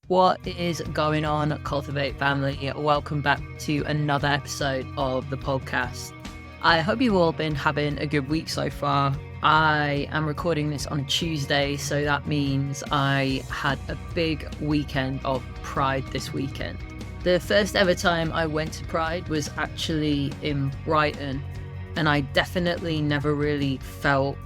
What is going on, Cultiv8 family? Welcome back to another episode of the podcast. I hope you've all been having a good week so far. I am recording this on a Tuesday, so that means I had a big weekend of Pride this weekend. The first ever time I went to Pride was actually in Brighton, and I definitely never really felt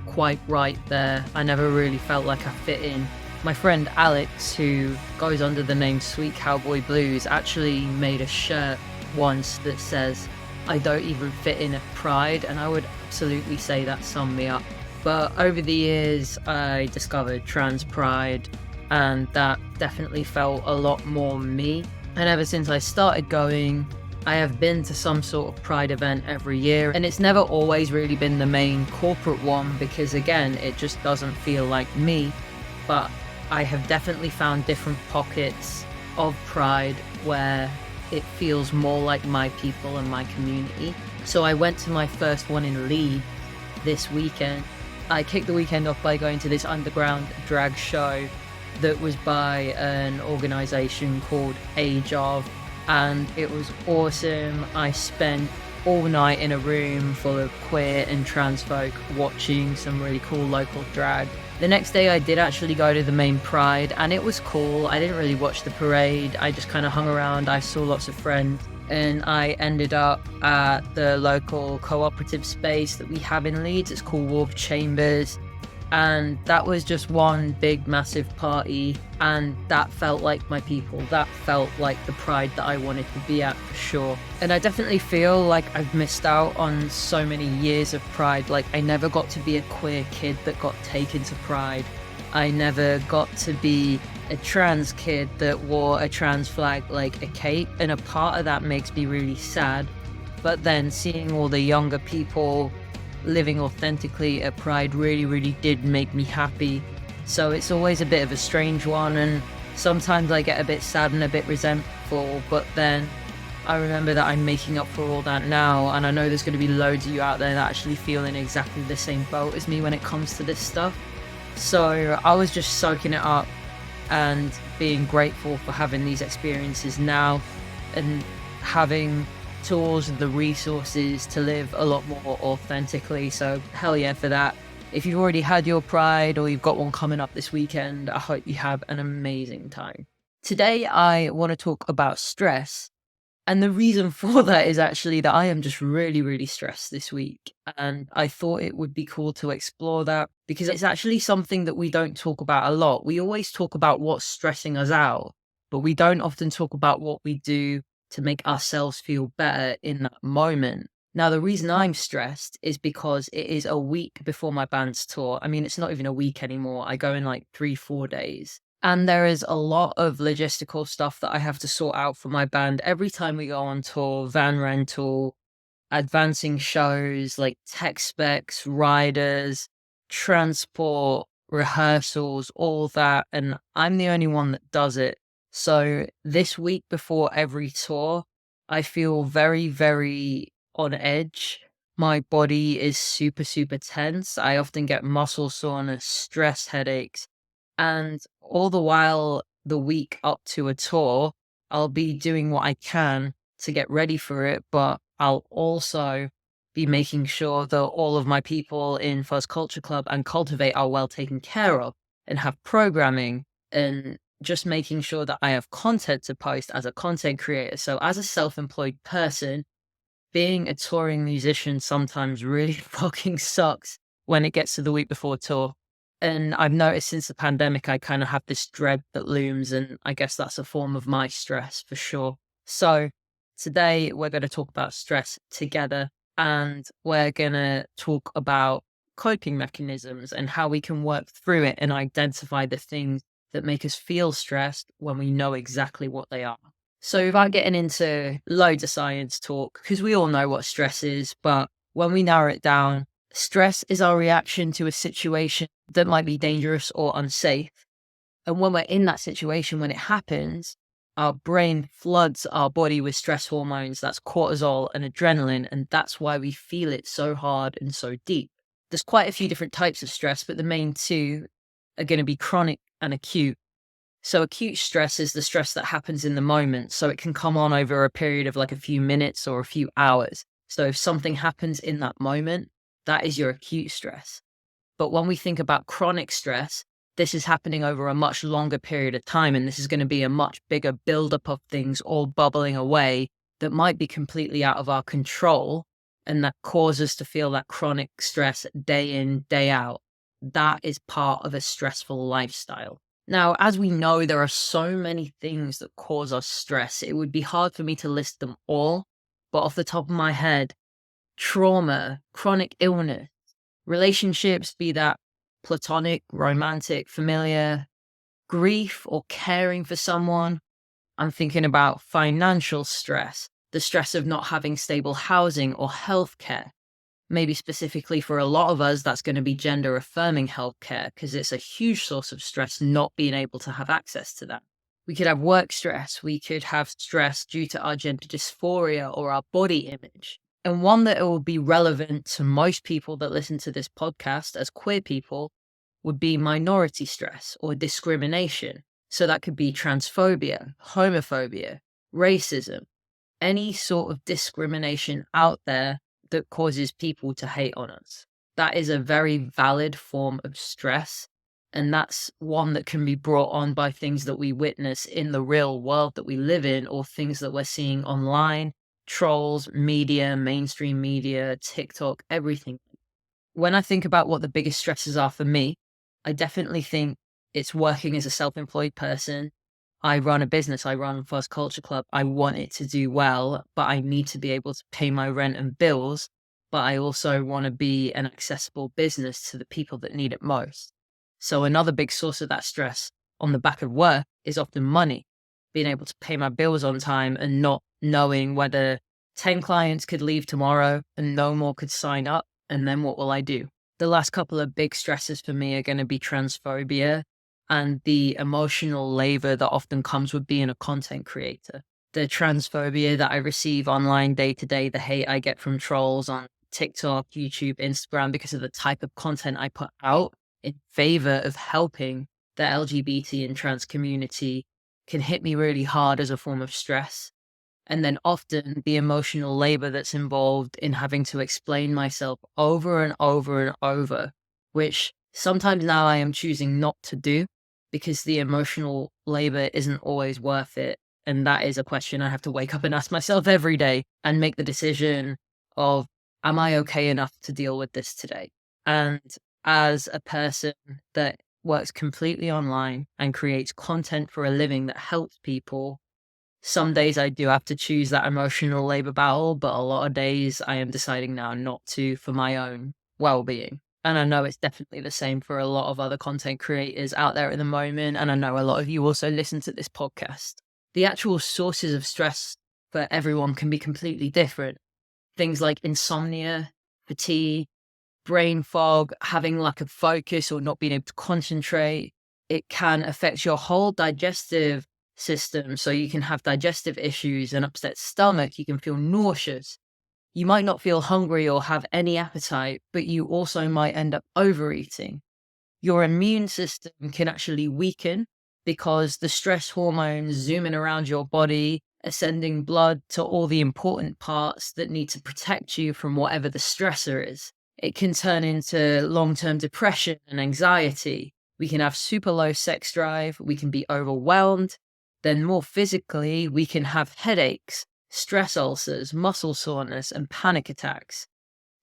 quite right there. I never really felt like I fit in. My friend Alex, who goes under the name Sweet Cowboy Blues, actually made a shirt once that says, "I don't even fit in at Pride," and I would absolutely say that summed me up. But over the years, I discovered trans pride, and that definitely felt a lot more me. And ever since I started going, I have been to some sort of pride event every year, and it's never always really been the main corporate one because, again, it just doesn't feel like me. But I have definitely found different pockets of pride where it feels more like my people and my community. So I went to my first one in Leeds this weekend. I kicked the weekend off by going to this underground drag show that was by an organisation called Age Of, and it was awesome. I spent all night in a room full of queer and trans folk watching some really cool local drag. The next day I did actually go to the main pride, and it was cool. I didn't really watch the parade. I just kind of hung around. I saw lots of friends, and I ended up at the local cooperative space that we have in Leeds. It's called Wolf Chambers, and that was just one big massive party, and that felt like my people. That felt like the pride that I wanted to be at for sure. And I definitely feel like I've missed out on so many years of pride. Like, I never got to be a queer kid that got taken to pride. I never got to be a trans kid that wore a trans flag like a cape, and a part of that makes me really sad. But then seeing all the younger people living authentically at Pride really did make me happy. So it's always a bit of a strange one, and sometimes I get a bit sad and a bit resentful, but then I remember that I'm making up for all that now, and I know there's going to be loads of you out there that actually feel in exactly the same boat as me when it comes to this stuff. So I was just soaking it up and being grateful for having these experiences now and having tools and the resources to live a lot more authentically. So hell yeah for that. If you've already had your pride or you've got one coming up this weekend, I hope you have an amazing time. Today I want to talk about stress, and the reason for that is actually that I am just really stressed this week, and I thought it would be cool to explore that because it's actually something that we don't talk about a lot. We always talk about what's stressing us out, but we don't often talk about what we do to make ourselves feel better in that moment. Now, the reason I'm stressed is because it is a week before my band's tour. I mean, it's not even a week anymore. I go in like 3-4 days. And there is a lot of logistical stuff that I have to sort out for my band every time we go on tour: van rental, advancing shows, like tech specs, riders, transport, rehearsals, all that. And I'm the only one that does it. So this week before every tour, I feel very on edge. My body is super tense. I often get muscle soreness, stress headaches, and all the while the week up to a tour, I'll be doing what I can to get ready for it, but I'll also be making sure that all of my people in Fuzz Culture Club and Cultiv8 are well taken care of and have programming, and just making sure that I have content to post as a content creator. So as a self-employed person, being a touring musician sometimes really fucking sucks when it gets to the week before tour. And I've noticed since the pandemic, I kind of have this dread that looms, and I guess that's a form of my stress for sure. So today we're going to talk about stress together, and we're going to talk about coping mechanisms and how we can work through it and identify the things that make us feel stressed when we know exactly what they are. So without getting into loads of science talk, because we all know what stress is, but when we narrow it down, stress is our reaction to a situation that might be dangerous or unsafe. And when we're in that situation, when it happens, our brain floods our body with stress hormones. That's cortisol and adrenaline, and that's why we feel it so hard and so deep. There's quite a few different types of stress, but the main two are going to be chronic and acute. So acute stress is the stress that happens in the moment. So it can come on over a period of like a few minutes or a few hours. So if something happens in that moment, that is your acute stress. But when we think about chronic stress, this is happening over a much longer period of time. And this is going to be a much bigger buildup of things all bubbling away that might be completely out of our control. And that causes us to feel that chronic stress day in, day out. That is part of a stressful lifestyle. Now, as we know, there are so many things that cause us stress. It would be hard for me to list them all, but off the top of my head, trauma, chronic illness, relationships, be that platonic, romantic, familiar, grief or caring for someone. I'm thinking about financial stress, the stress of not having stable housing or healthcare. Maybe specifically for a lot of us, that's going to be gender affirming healthcare because it's a huge source of stress not being able to have access to that. We could have work stress. We could have stress due to our gender dysphoria or our body image. And one that it will be relevant to most people that listen to this podcast as queer people would be minority stress or discrimination. So that could be transphobia, homophobia, racism, any sort of discrimination out there that causes people to hate on us. That is a very valid form of stress. And that's one that can be brought on by things that we witness in the real world that we live in, or things that we're seeing online, trolls, media, mainstream media, TikTok, everything. When I think about what the biggest stresses are for me, I definitely think it's working as a self-employed person. I run a business, I run Fuzz Culture Club. I want it to do well, but I need to be able to pay my rent and bills. But I also want to be an accessible business to the people that need it most. So another big source of that stress on the back of work is often money, being able to pay my bills on time and not knowing whether 10 clients could leave tomorrow and no more could sign up. And then what will I do? The last couple of big stresses for me are going to be transphobia and the emotional labor that often comes with being a content creator. The transphobia that I receive online day to day, the hate I get from trolls on TikTok, YouTube, Instagram, because of the type of content I put out in favor of helping the LGBT and trans community, can hit me really hard as a form of stress. And then often the emotional labor that's involved in having to explain myself over and over and over, which sometimes now I am choosing not to do because the emotional labor isn't always worth it. And that is a question I have to wake up and ask myself every day and make the decision of, am I okay enough to deal with this today? And as a person that works completely online and creates content for a living that helps people, some days I do have to choose that emotional labor battle, but a lot of days I am deciding now not to for my own well-being. And I know it's definitely the same for a lot of other content creators out there at the moment. And I know a lot of you also listen to this podcast. The actual sources of stress for everyone can be completely different. Things like insomnia, fatigue, brain fog, having lack of focus or not being able to concentrate. It can affect your whole digestive system. So you can have digestive issues, an upset stomach, you can feel nauseous. You might not feel hungry or have any appetite, but you also might end up overeating. Your immune system can actually weaken because the stress hormones zooming around your body are sending blood to all the important parts that need to protect you from whatever the stressor is. It can turn into long-term depression and anxiety. We can have super low sex drive. We can be overwhelmed. Then more physically, we can have headaches, stress ulcers, muscle soreness, and panic attacks.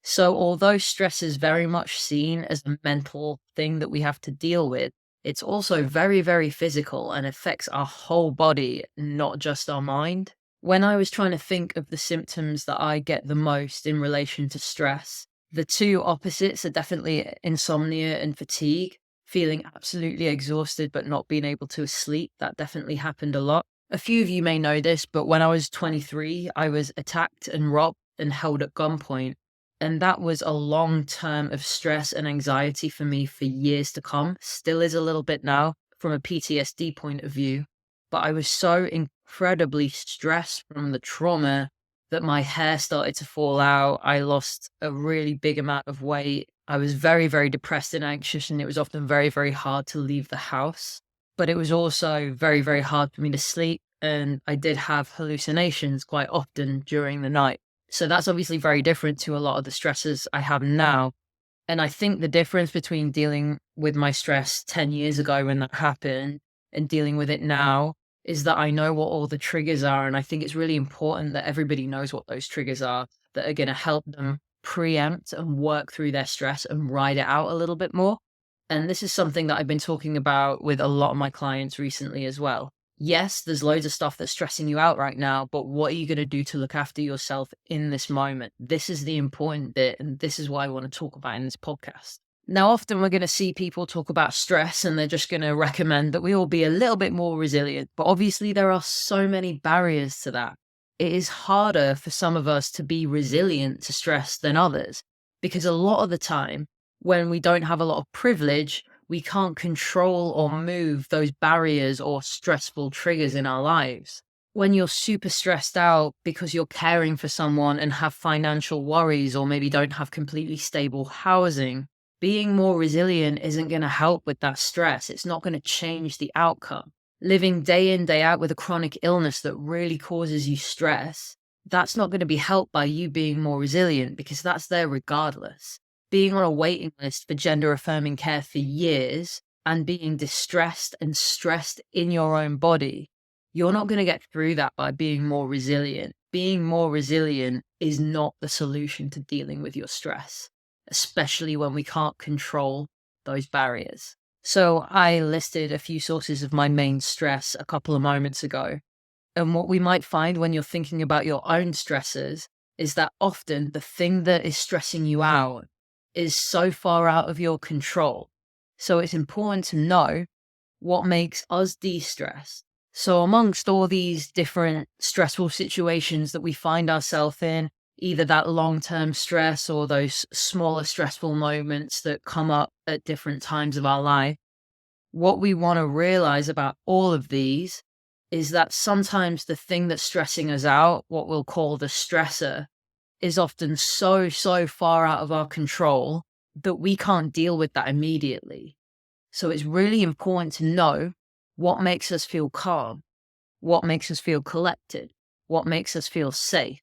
So although stress is very much seen as a mental thing that we have to deal with, it's also very, very physical and affects our whole body, not just our mind. When I was trying to think of the symptoms that I get the most in relation to stress, the two opposites are definitely insomnia and fatigue. Feeling absolutely exhausted but not being able to sleep, that definitely happened a lot. A few of you may know this, but when I was 23, I was attacked and robbed and held at gunpoint. And that was a long term of stress and anxiety for me for years to come. Still is a little bit now from a PTSD point of view. But I was so incredibly stressed from the trauma that my hair started to fall out. I lost a really big amount of weight. I was very, very depressed and anxious, and it was often very, very hard to leave the house. but it was also very, very hard for me to sleep. And I did have hallucinations quite often during the night. So that's obviously very different to a lot of the stresses I have now. And I think the difference between dealing with my stress 10 years ago when that happened and dealing with it now is that I know what all the triggers are. And I think it's really important that everybody knows what those triggers are that are going to help them preempt and work through their stress and ride it out a little bit more. And this is something that I've been talking about with a lot of my clients recently as well. Yes, there's loads of stuff that's stressing you out right now, but what are you going to do to look after yourself in this moment? This is the important bit, and this is what I want to talk about in this podcast. Now, often we're going to see people talk about stress and they're just going to recommend that we all be a little bit more resilient. But obviously, there are so many barriers to that. It is harder for some of us to be resilient to stress than others, because a lot of the time, when we don't have a lot of privilege, we can't control or move those barriers or stressful triggers in our lives. When you're super stressed out because you're caring for someone and have financial worries, or maybe don't have completely stable housing, being more resilient isn't going to help with that stress. It's not going to change the outcome. Living day in, day out with a chronic illness that really causes you stress, that's not going to be helped by you being more resilient, because that's there regardless. Being on a waiting list for gender affirming care for years and being distressed and stressed in your own body, you're not going to get through that by being more resilient. Being more resilient is not the solution to dealing with your stress, especially when we can't control those barriers. So I listed a few sources of my main stress a couple of moments ago. And what we might find when you're thinking about your own stressors is that often the thing that is stressing you out is so far out of your control. So it's important to know what makes us de-stress. So amongst all these different stressful situations that we find ourselves in, either that long-term stress or those smaller stressful moments that come up at different times of our life, what we want to realize about all of these is that sometimes the thing that's stressing us out, what we'll call the stressor, is often so far out of our control that we can't deal with that immediately. So it's really important to know what makes us feel calm, what makes us feel collected, what makes us feel safe.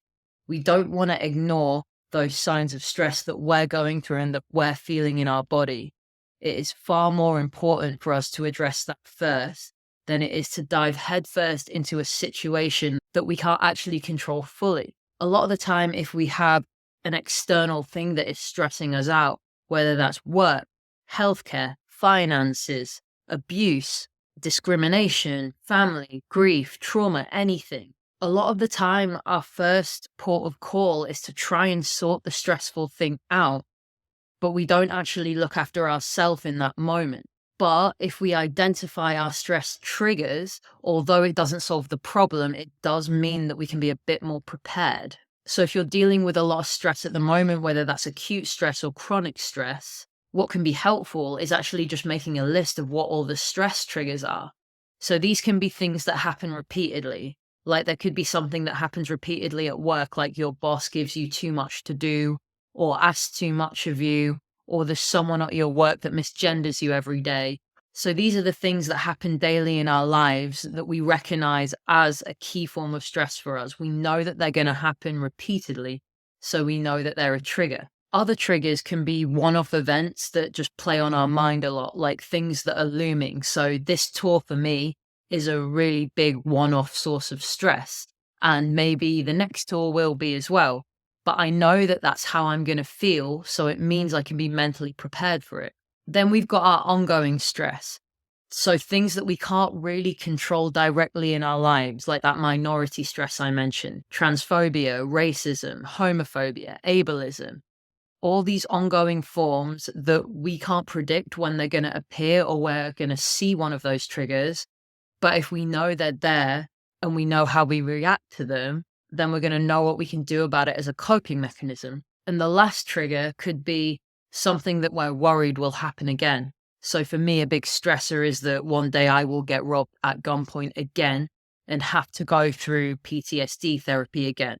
We don't want to ignore those signs of stress that we're going through and that we're feeling in our body. It is far more important for us to address that first than it is to dive headfirst into a situation that we can't actually control fully. A lot of the time, if we have an external thing that is stressing us out, whether that's work, healthcare, finances, abuse, discrimination, family, grief, trauma, anything, a lot of the time, our first port of call is to try and sort the stressful thing out, but we don't actually look after ourselves in that moment. But if we identify our stress triggers, although it doesn't solve the problem, it does mean that we can be a bit more prepared. So if you're dealing with a lot of stress at the moment, whether that's acute stress or chronic stress, what can be helpful is actually just making a list of what all the stress triggers are. So these can be things that happen repeatedly. Like there could be something that happens repeatedly at work, like your boss gives you too much to do or asks too much of you, or there's someone at your work that misgenders you every day. So these are the things that happen daily in our lives that we recognize as a key form of stress for us. We know that they're going to happen repeatedly, so we know that they're a trigger. Other triggers can be one-off events that just play on our mind a lot, like things that are looming. So this tour for me is a really big one-off source of stress, and maybe the next tour will be as well. But I know that that's how I'm going to feel, so it means I can be mentally prepared for it. Then we've got our ongoing stress. So things that we can't really control directly in our lives, like that minority stress I mentioned, transphobia, racism, homophobia, ableism, all these ongoing forms that we can't predict when they're going to appear or we're going to see one of those triggers. But if we know they're there and we know how we react to them, then we're going to know what we can do about it as a coping mechanism. And the last trigger could be something that we're worried will happen again. So for me, a big stressor is that one day I will get robbed at gunpoint again and have to go through PTSD therapy again.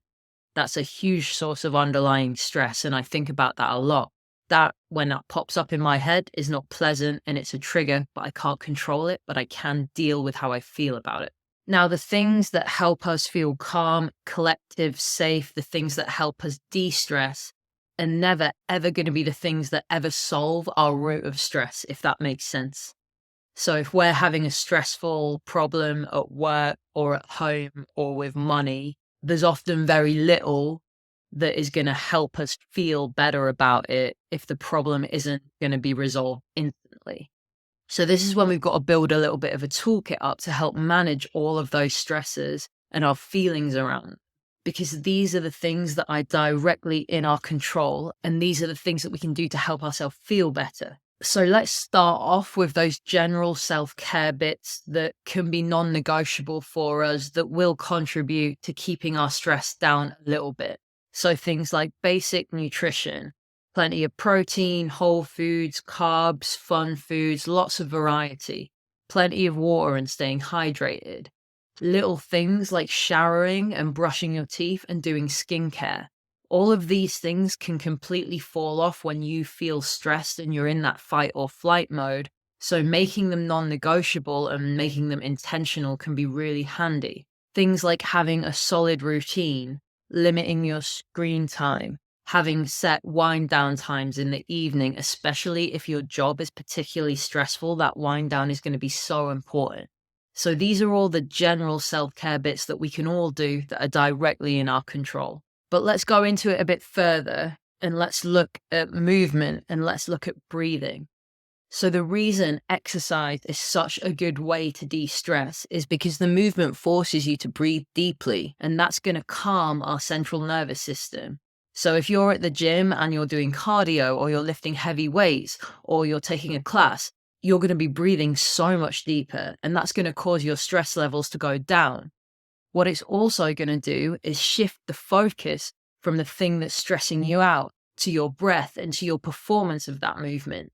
That's a huge source of underlying stress, and I think about that a lot. That, when that pops up in my head, is not pleasant and it's a trigger, but I can't control it, but I can deal with how I feel about it. Now, the things that help us feel calm, collective, safe, the things that help us de-stress are never ever going to be the things that ever solve our root of stress, if that makes sense. So if we're having a stressful problem at work or at home or with money, there's often very little that is going to help us feel better about it if the problem isn't going to be resolved instantly. So this is when we've got to build a little bit of a toolkit up to help manage all of those stresses and our feelings around. Because these are the things that are directly in our control, and these are the things that we can do to help ourselves feel better. So let's start off with those general self-care bits that can be non-negotiable for us, that will contribute to keeping our stress down a little bit. So things like basic nutrition, plenty of protein, whole foods, carbs, fun foods, lots of variety, plenty of water and staying hydrated. Little things like showering and brushing your teeth and doing skincare. All of these things can completely fall off when you feel stressed and you're in that fight or flight mode. So making them non-negotiable and making them intentional can be really handy. Things like having a solid routine, limiting your screen time, having set wind down times in the evening, especially if your job is particularly stressful, that wind down is going to be so important. So these are all the general self-care bits that we can all do that are directly in our control. But let's go into it a bit further and let's look at movement and let's look at breathing. So the reason exercise is such a good way to de-stress is because the movement forces you to breathe deeply, and that's going to calm our central nervous system. So if you're at the gym and you're doing cardio or you're lifting heavy weights or you're taking a class, you're going to be breathing so much deeper, and that's going to cause your stress levels to go down. What it's also going to do is shift the focus from the thing that's stressing you out to your breath and to your performance of that movement.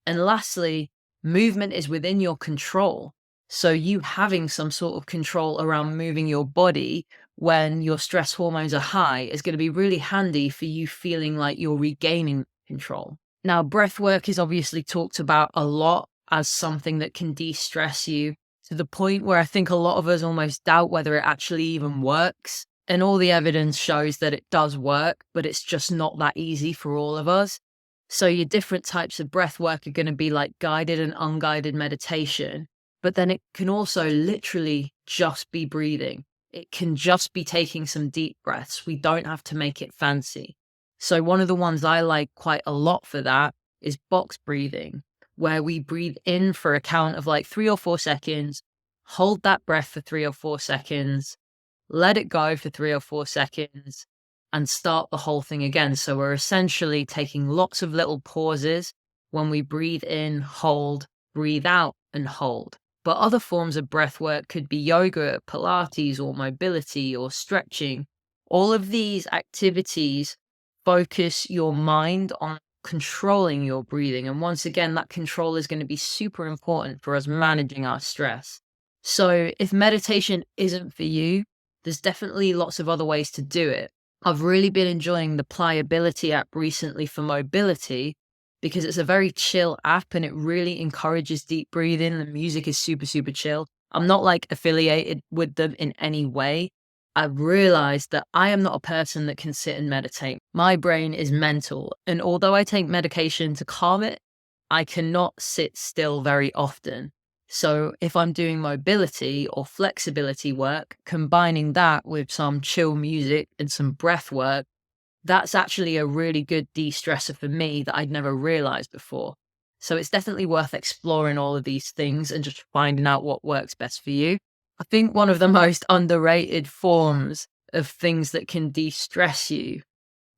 And lastly, movement is within your control. So you having some sort of control around moving your body when your stress hormones are high is going to be really handy for you feeling like you're regaining control. Now, breath work is obviously talked about a lot as something that can de-stress you, to the point where I think a lot of us almost doubt whether it actually even works. And all the evidence shows that it does work, but it's just not that easy for all of us. So your different types of breath work are going to be like guided and unguided meditation, but then it can also literally just be breathing. It can just be taking some deep breaths. We don't have to make it fancy. So one of the ones I like quite a lot for that is box breathing, where we breathe in for a count of like 3 or 4 seconds, hold that breath for 3 or 4 seconds, let it go for 3 or 4 seconds, and start the whole thing again. So we're essentially taking lots of little pauses when we breathe in, hold, breathe out, and hold. But other forms of breath work could be yoga, Pilates, or mobility, or stretching. All of these activities focus your mind on controlling your breathing. And once again, that control is going to be super important for us managing our stress. So if meditation isn't for you, there's definitely lots of other ways to do it. I've really been enjoying the Pliability app recently for mobility because it's a very chill app and it really encourages deep breathing. The music is super, super chill. I'm not like affiliated with them in any way. I've realized that I am not a person that can sit and meditate. My brain is mental, and although I take medication to calm it, I cannot sit still very often. So if I'm doing mobility or flexibility work, combining that with some chill music and some breath work, that's actually a really good de-stressor for me that I'd never realized before. So it's definitely worth exploring all of these things and just finding out what works best for you. I think one of the most underrated forms of things that can de-stress you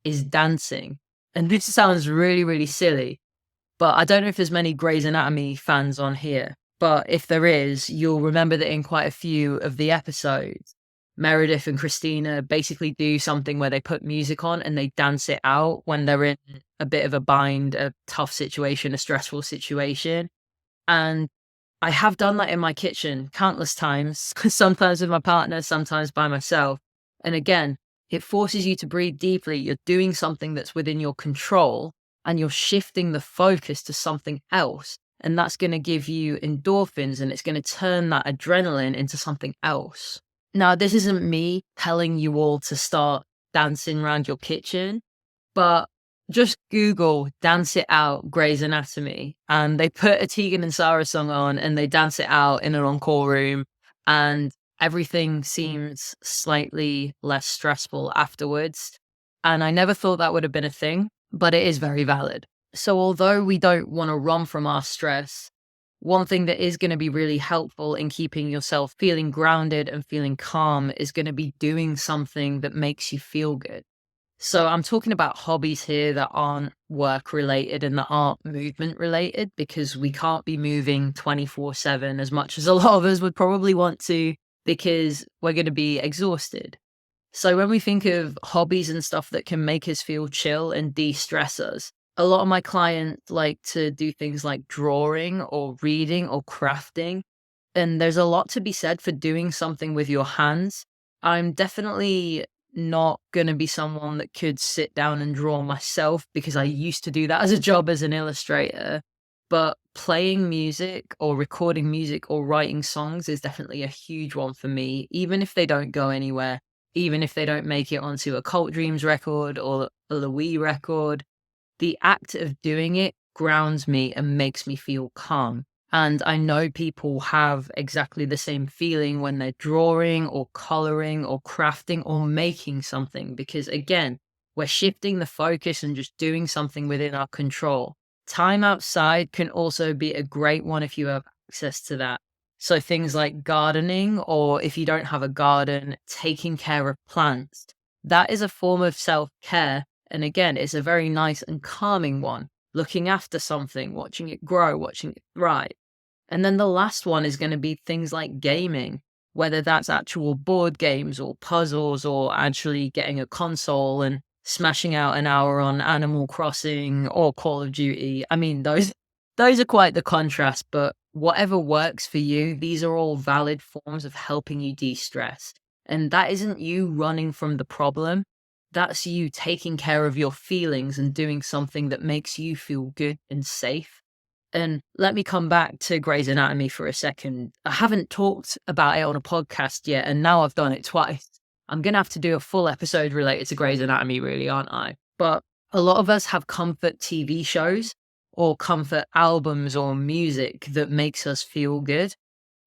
is dancing. And this sounds really, really silly, but I don't know if there's many Grey's Anatomy fans on here. But if there is, you'll remember that in quite a few of the episodes, Meredith and Christina basically do something where they put music on and they dance it out when they're in a bit of a bind, a tough situation, a stressful situation. And I have done that in my kitchen countless times, sometimes with my partner, sometimes by myself. And again, it forces you to breathe deeply. You're doing something that's within your control. and you're shifting the focus to something else. And that's going to give you endorphins and it's going to turn that adrenaline into something else. Now, this isn't me telling you all to start dancing around your kitchen, but just Google Dance It Out Grey's Anatomy, and they put a Tegan and Sarah song on and they dance it out in an encore room, and everything seems slightly less stressful afterwards. And I never thought that would have been a thing, but it is very valid. So although we don't want to run from our stress, one thing that is going to be really helpful in keeping yourself feeling grounded and feeling calm is going to be doing something that makes you feel good. So I'm talking about hobbies here that aren't work related and that aren't movement related, because we can't be moving 24/7 as much as a lot of us would probably want to, because we're going to be exhausted. So when we think of hobbies and stuff that can make us feel chill and de-stress us, a lot of my clients like to do things like drawing or reading or crafting. And there's a lot to be said for doing something with your hands. I'm definitely not going to be someone that could sit down and draw myself, because I used to do that as a job as an illustrator. But playing music or recording music or writing songs is definitely a huge one for me, even if they don't go anywhere, even if they don't make it onto a Cult Dreams record or a Louis record. The act of doing it grounds me and makes me feel calm. And I know people have exactly the same feeling when they're drawing or coloring or crafting or making something, because again, we're shifting the focus and just doing something within our control. Time outside can also be a great one if you have access to that. So things like gardening, or if you don't have a garden, taking care of plants. That is a form of self-care. And again, it's a very nice and calming one. Looking after something, watching it grow, watching it thrive. And then the last one is going to be things like gaming, whether that's actual board games or puzzles or actually getting a console and smashing out an hour on Animal Crossing or Call of Duty. I mean, those are quite the contrast, but whatever works for you, these are all valid forms of helping you de-stress. And that isn't you running from the problem. That's you taking care of your feelings and doing something that makes you feel good and safe. And let me come back to Grey's Anatomy for a second. I haven't talked about it on a podcast yet, and now I've done it twice. I'm going to have to do a full episode related to Grey's Anatomy, really, aren't I? But a lot of us have comfort TV shows or comfort albums or music that makes us feel good.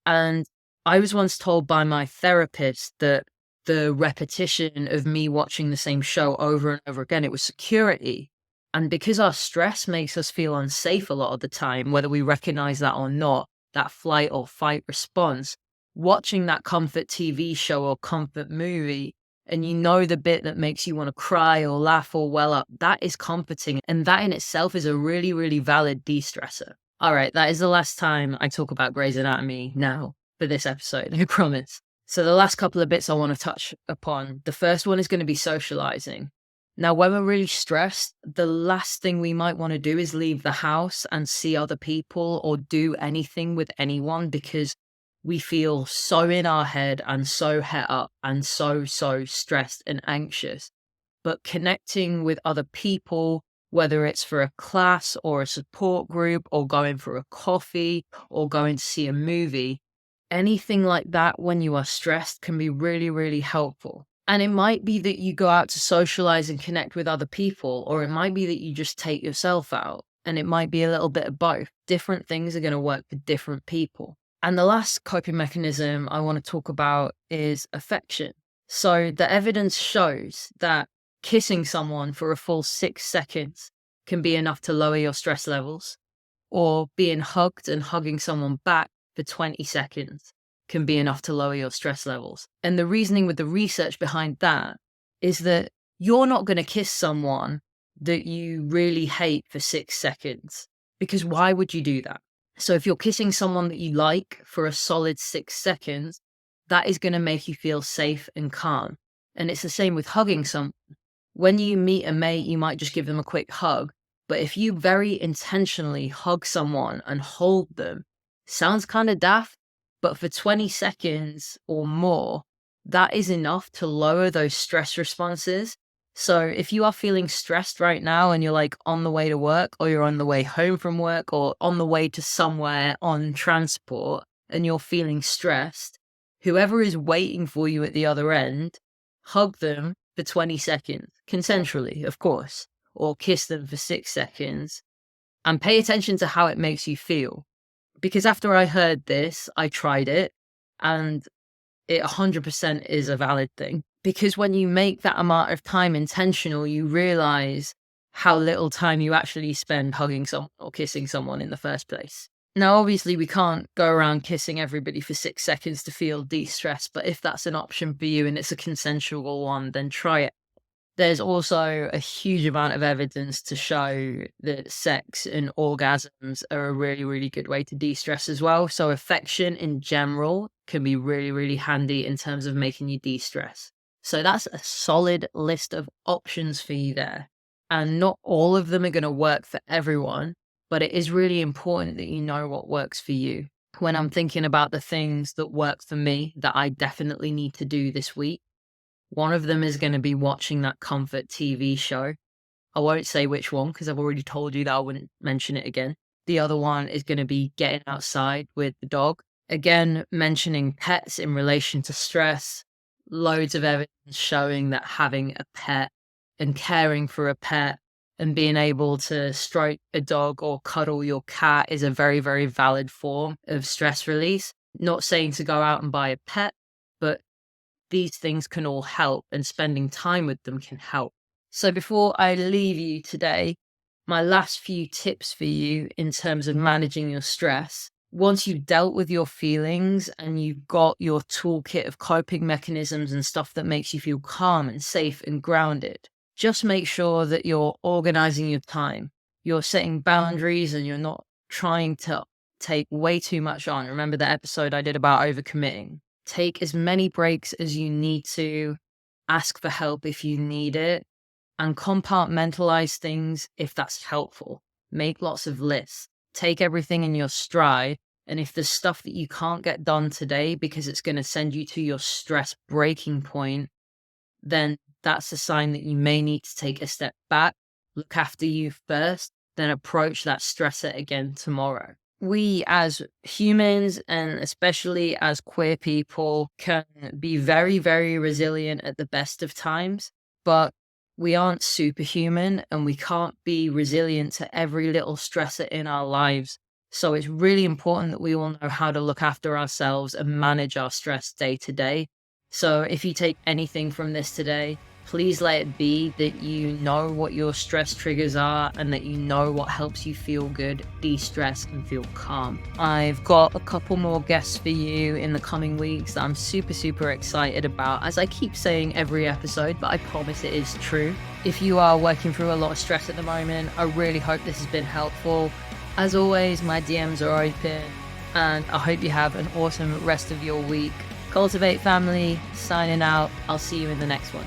And I was once told by my therapist that the repetition of me watching the same show over and over again, it was security. And because our stress makes us feel unsafe a lot of the time, whether we recognize that or not, that flight or fight response, watching that comfort TV show or comfort movie, and you know the bit that makes you want to cry or laugh or well up, that is comforting. And that in itself is a really, really valid de-stressor. All right, that is the last time I talk about Grey's Anatomy now for this episode, I promise. So the last couple of bits I want to touch upon. The first one is going to be socializing. Now, when we're really stressed, the last thing we might want to do is leave the house and see other people or do anything with anyone, because we feel so in our head and so het up and so stressed and anxious. But connecting with other people, whether it's for a class or a support group or going for a coffee or going to see a movie, anything like that when you are stressed can be really, really helpful. And it might be that you go out to socialize and connect with other people, or it might be that you just take yourself out, and it might be a little bit of both. Different things are going to work for different people. And the last coping mechanism I want to talk about is affection. So the evidence shows that kissing someone for a full 6 seconds can be enough to lower your stress levels, or being hugged and hugging someone back for 20 seconds can be enough to lower your stress levels. And the reasoning with the research behind that is that you're not going to kiss someone that you really hate for 6 seconds, because why would you do that? So if you're kissing someone that you like for a solid 6 seconds, that is going to make you feel safe and calm. And it's the same with hugging someone. When you meet a mate, you might just give them a quick hug. But if you very intentionally hug someone and hold them, sounds kind of daft, but for 20 seconds or more, that is enough to lower those stress responses. So if you are feeling stressed right now and you're like on the way to work, or you're on the way home from work, or on the way to somewhere on transport, and you're feeling stressed, whoever is waiting for you at the other end, hug them for 20 seconds, consensually, of course, or kiss them for 6 seconds, and pay attention to how it makes you feel. Because after I heard this, I tried it, and it 100% is a valid thing. Because when you make that amount of time intentional, you realize how little time you actually spend hugging someone or kissing someone in the first place. Now, obviously, we can't go around kissing everybody for 6 seconds to feel de-stressed, but if that's an option for you and it's a consensual one, then try it. There's also a huge amount of evidence to show that sex and orgasms are a really, really good way to de-stress as well. So affection in general can be really, really handy in terms of making you de-stress. So that's a solid list of options for you there. And not all of them are going to work for everyone, but it is really important that you know what works for you. When I'm thinking about the things that work for me that I definitely need to do this week, one of them is going to be watching that comfort TV show. I won't say which one because I've already told you that I wouldn't mention it again. The other one is going to be getting outside with the dog. Again, mentioning pets in relation to stress. Loads of evidence showing that having a pet and caring for a pet and being able to stroke a dog or cuddle your cat is a very, very valid form of stress release. Not saying to go out and buy a pet, but these things can all help, and spending time with them can help. So before I leave you today, my last few tips for you in terms of managing your stress. Once you've dealt with your feelings and you've got your toolkit of coping mechanisms and stuff that makes you feel calm and safe and grounded, just make sure that you're organizing your time. You're setting boundaries and you're not trying to take way too much on. Remember the episode I did about overcommitting? Take as many breaks as you need to, ask for help if you need it, and compartmentalize things if that's helpful. Make lots of lists. Take everything in your stride. And if there's stuff that you can't get done today because it's going to send you to your stress breaking point, then that's a sign that you may need to take a step back, look after you first, then approach that stressor again tomorrow. We as humans, and especially as queer people, can be very, very resilient at the best of times, but we aren't superhuman and we can't be resilient to every little stressor in our lives. So it's really important that we all know how to look after ourselves and manage our stress day to day. So if you take anything from this today, please let it be that you know what your stress triggers are and that you know what helps you feel good, de-stress, and feel calm. I've got a couple more guests for you in the coming weeks that I'm super, super excited about, as I keep saying every episode, but I promise it is true. If you are working through a lot of stress at the moment, I really hope this has been helpful. As always, my DMs are open, and I hope you have an awesome rest of your week. Cultiv8 family, signing out. I'll see you in the next one.